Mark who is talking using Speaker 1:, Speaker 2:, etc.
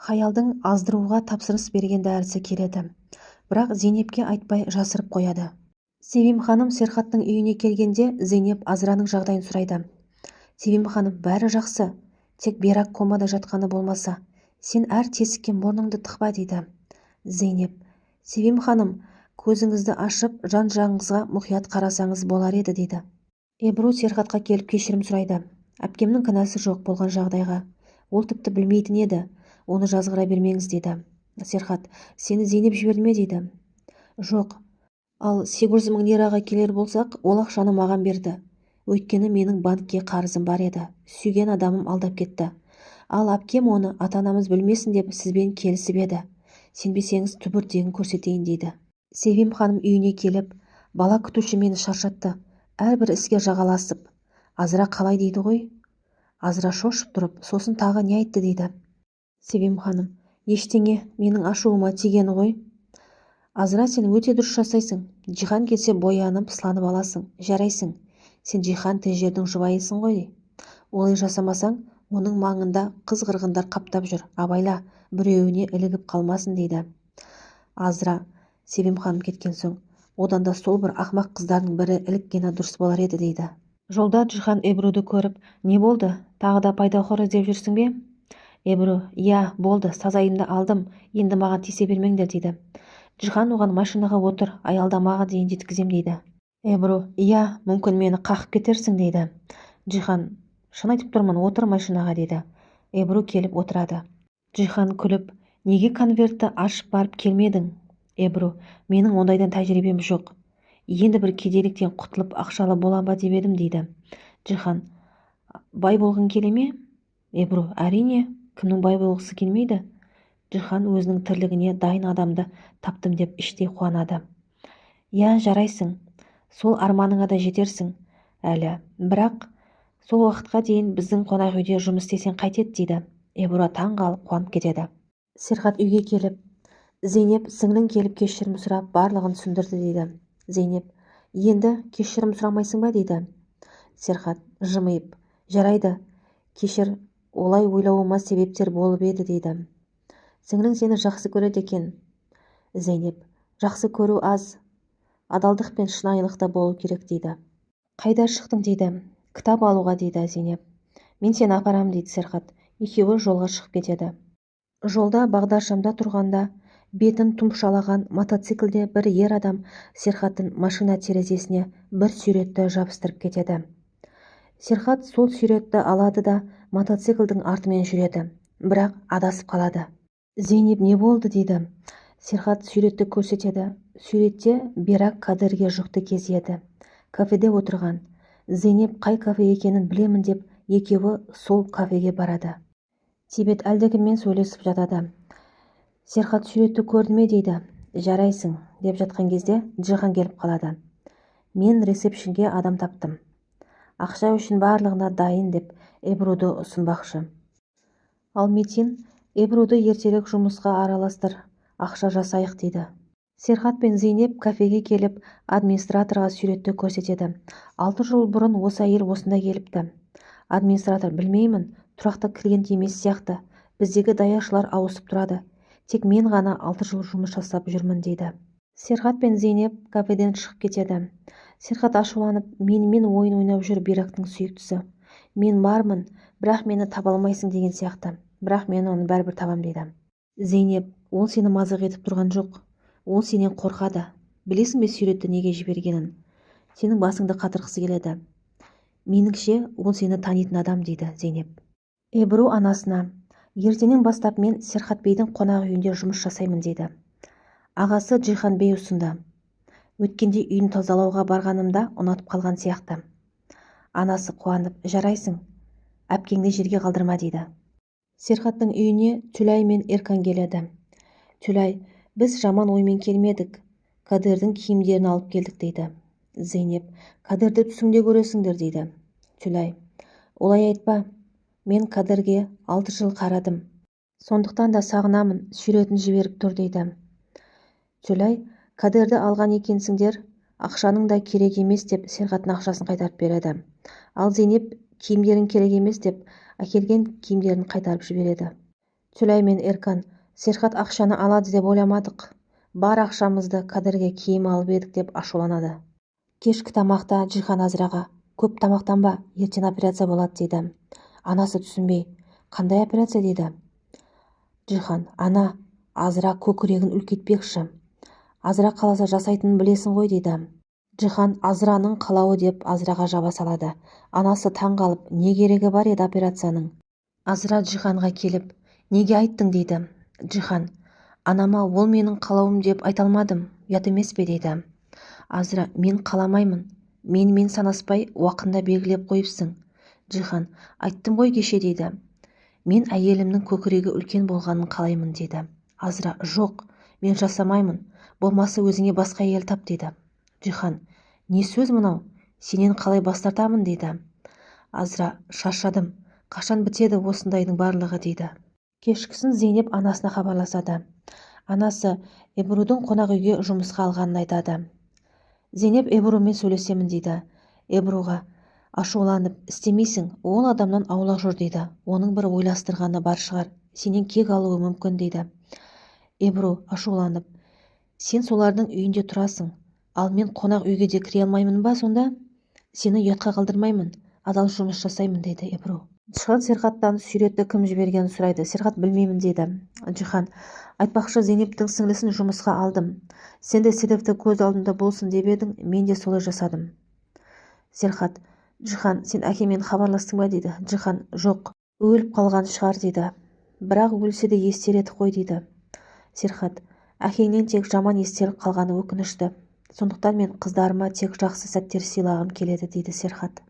Speaker 1: Хаялдың аздыруға тапсырыс берген дәрісі келеді. Бірақ Зейнепке айтпай жасырып қояды. Севим ханым Серхаттың үйіне келгенде Зейнеп Азраның жағдайын сұрайды. Севим ханым, бәрі жақсы, тек Берак комада жатқаны болмаса, сен әр тесікке мұрныңды тықпа дейді. Зейнеп, Севим ханым, көзіңізді ашып, жан-жағыңызға мұқият қарасаңыз болар еді дейді. Эбру Серхатқа келіп кешірім сұрайды. Әпкемнің кінәсі жоқ болған жағдайға. Ол тіпті білмейтін еді. Оны жазғыра бермеңіз дейді. Серхат, сені Зейнеп жіберді ме дейді. Жоқ. Ал 800 мың лираға келер болсақ, ол ақшаны маған берді. Өйткені менің банкке қарызым бар еді. Сүйген адамым алдап кетті. Ал әпкем оны ата-анамыз білмесін деп сізбен келісіп еді. Сенбесеңіз түбіртегін көрсетейін дейді. Севим ханым үйіне келіп, бала күтуші мені шаршатты. Әрбір іске жағаласып. Азра қалай дейді ғой? Азра шошып тұрып, сосын тағы не айтты дейді. Севим ханым, ештеңе, менің ашуыма тигені ғой. Азра, сен өте дұрыс жасайсың. Жихан келсе боянып, сыланып аласың. Жарайсың. Сен Жихан тежердің жұбайысың ғой. Олай жасамасаң, оның маңында қыз қырғындар қаптап жүр. Абайла, біреуіне ілігіп қалмасын дейді. Азра, Севим ханым кеткен соң, одан да сол бір ақмақ қыздардың бірі іліккені дұрыс болар еді дейді. Жолда Жихан Эбруді көріп, не болды? Тағы да пайдахор іздеп жүрсің бе? Эбру, иә, болды, сазайымды алдым, енді маған тисе бермеңдер дейді. Жихан оған машинаға отыр, аялдамаға дейін жеткізем дейді. Эбру, иә, мүмкін мені қақып кетерсің дейді. Жихан, шын айтып тұрмын, отыр машинаға дейді. Эбру келіп отырады. Жихан күліп, неге конвертті ашып барып келмедің? Эбру, менің ондайдан тәжірибем жоқ. Енді бір кедейліктен құтылып ақшалы болам ба деп едім дейді. Жихан, бай болғың келе ме? Эбру, әрине, кімнің бай болғысы келмейді? Жихан өзінің тірлігіне дайын адамды таптым деп іштей қуанады. Я, жарайсың, сол арманыңа да жетерсің әлі, бірақ сол уақытқа дейін біздің қонақ үйде жұмыс істесең қайтеді дейді. Эбру таң қалып қуанып кетеді. Серхат үйге келіп, Зейнеп сіңлің келіп кешірім сұрап барлығын түсіндірді дейді. Зейнеп, енді кешірім сұрамайсың ба дейді. Серхат жымиып, жарайды, кешір, олай ойлауыма себептер болып еді дейді. Сіңлің сені жақсы көреді екен. Зейнеп, жақсы көру аз, адалдық пен шынайылықта болу керек дейді. Қайда шықтың дейді. Кітап алуға дейді Зейнеп. Мен сені апарам дейді Серхат. Екеуі жолға шығып кетеді. Жолда бағдаршамда тұрғанда бетін тұмшалаған мотоциклде бір ер адам Серхаттың машина терезесіне бір суретті жабыстырып кетеді. Серхат сол суретті алады да мотоциклдің артымен жүреді, бірақ адасып қалады. Зейнеп, не болды дейді. Серхат суретті көрсетеді. Суретте Берак Кадырге жүкті кез еді. Кафеде отырған. Зейнеп қай кафе екенін білемін деп екеуі сол кафеге барады. Тибет әлдекіммен сөйлесіп жатады. Серхат суретті көрді ме дейді. Жарайсың деп жатқан кезде Жихан келіп қалады. Мен ресепшнге адам таптым. Ақша үшін барлығына дайын деп Эбруді ұсынбақшы. Ал Метин, Эбруді ертерек жұмысқа араластыр, ақша жасайық дейді. Серхат пен Зейнеп кафеге келіп администраторға суретті көрсетеді. 6 жыл бұрын осы әйел осында келіпті. Администратор, білмеймін, тұрақты клиент емес сияқты. Біздегі даяшылар ауысып тұрады. Тек мен ғана 6 жыл жұмыс жасап жүрмін дейді. Серхат пен Зейнеп кафеден шығып кетеді. Серхат ашуланып, менімен ойын ойнап жүр Берактың сүйіктісі. Мен бармын, бірақ мені таба алмайсың деген сияқты. Бірақ мен оны бәрібір табам дейді. Зейнеп, ол сені мазақ етіп тұрған жоқ. Ол сенен қорқады. Білесің бе суретті неге жібергенін? Сенің басыңды қатырғысы келеді. Меніңше, ол сені танитын адам дейді Зейнеп. Эбру анасына, ертеңнен бастап мен Серхат бейдің қонақ үйінде жұмыс жасаймын дейді. Ағасы Жихан бей ұсынды. Өткенде үйін тазалауға барғанымда ұнатып қалған сияқты. Анасы қуанып, жарайсың, әпкеңді жерге қалдырма дейді. Серхаттың үйіне Түлай мен Эркан келеді. Түлай, біз жаман оймен келмедік. Кадырдың киімдерін алып келдік дейді. Зейнеп, Кадырды түсіңде көресіңдер дейді. Түлай, олай айтпа. Мен Кадырге 6 жыл қарадым. Сондықтан да сағынамын, суретін жіберіп тұр дейді. Түлай, Кадырды алған екенсіңдер, ақшаның да керек емес деп Серхаттың ақшасын қайтарып береді. Ал Зейнеп киімдерін керек емес деп әкелген киімдерін қайтарып жібереді. Түләй мен Еркан, Серхат ақшаны алады деп ойламадық. Бар ақшамызды Кадырге киім алып едік деп ашуланады. Кешкі тамақта Джихан Азраға: "Көп тамақтанба, ертең операция болады" дейді. Анасы түсінбей: "Қандай операция?" дейді. Джихан: "Ана, Азра көкірегін үлкейтпекші. Азра қаласа жасайтынын білесің ғой" дейді. Джихан Азраның қалауы деп Азраға жаба салады. Анасы таң қалып: "Не керегі бар еді операцияның?" Азра Джиханға келіп: "Неге айттың?" дейді. Джихан: "Анама ол менің қалауым деп айта алмадым, ұят емес пе?" дейді. Азра: "Мен қаламаймын, мен санаспай уақында белгілеп қойыпсың." Джихан: "Айттым ғой кеше" дейді. "Мен әйелімнің көкірегі үлкен болғанын қалаймын" дейді. Азра: "Жоқ, мен жасамаймын, болмаса өзіңе басқа әйел тап" дейді. Джихан: "Не сөз мынау, сенен қалай бас тартамын" дейді. Азра: "Шаршадым, қашан бітеді осындайдың барлығы" дейді. Кешкісін Зейнеп анасына хабарласады. Анасы Эбрудың қонақ үйге жұмысқа алғанын айтады. Зейнеп Эбрумен сөйлесемін дейді. Эбруға ашуланып: "Істемейсің, ол адамнан аулақ жүр" дейді. "Оның бір ойластырғаны бар шығар, сенен кек алуы мүмкін" дейді. Эбру ашуланып: "Сен солардың үйінде тұрасың, ал мен қонақ үйге де кіре алмаймын ба сонда? Сені ұятқа қалдырмаймын, адал жұмыс жасаймын" дейді Эбру. Джихан Серхаттан суретті кім жібергенін сұрайды. Серхат: "Білмеймін" дейді. Джихан: "Айтпақшы, Зейнептің сіңлісін жұмысқа алдым. Сен де Седевті көз алдында болсын деп едің, мен де солай жасадым." Серхат: "Джихан, сен әкемен хабарластың ба" дейді. Джихан: "Жоқ, өліп қалған шығар" дейді. "Бірақ өлсе де естер едік қой" дейді. Серхат: "Әкеңнен тек жаман естелік қалғаны өкінішті. Сондықтан мен қыздарыма тек жақсы сәттер сыйлағым келеді" дейді Серхат.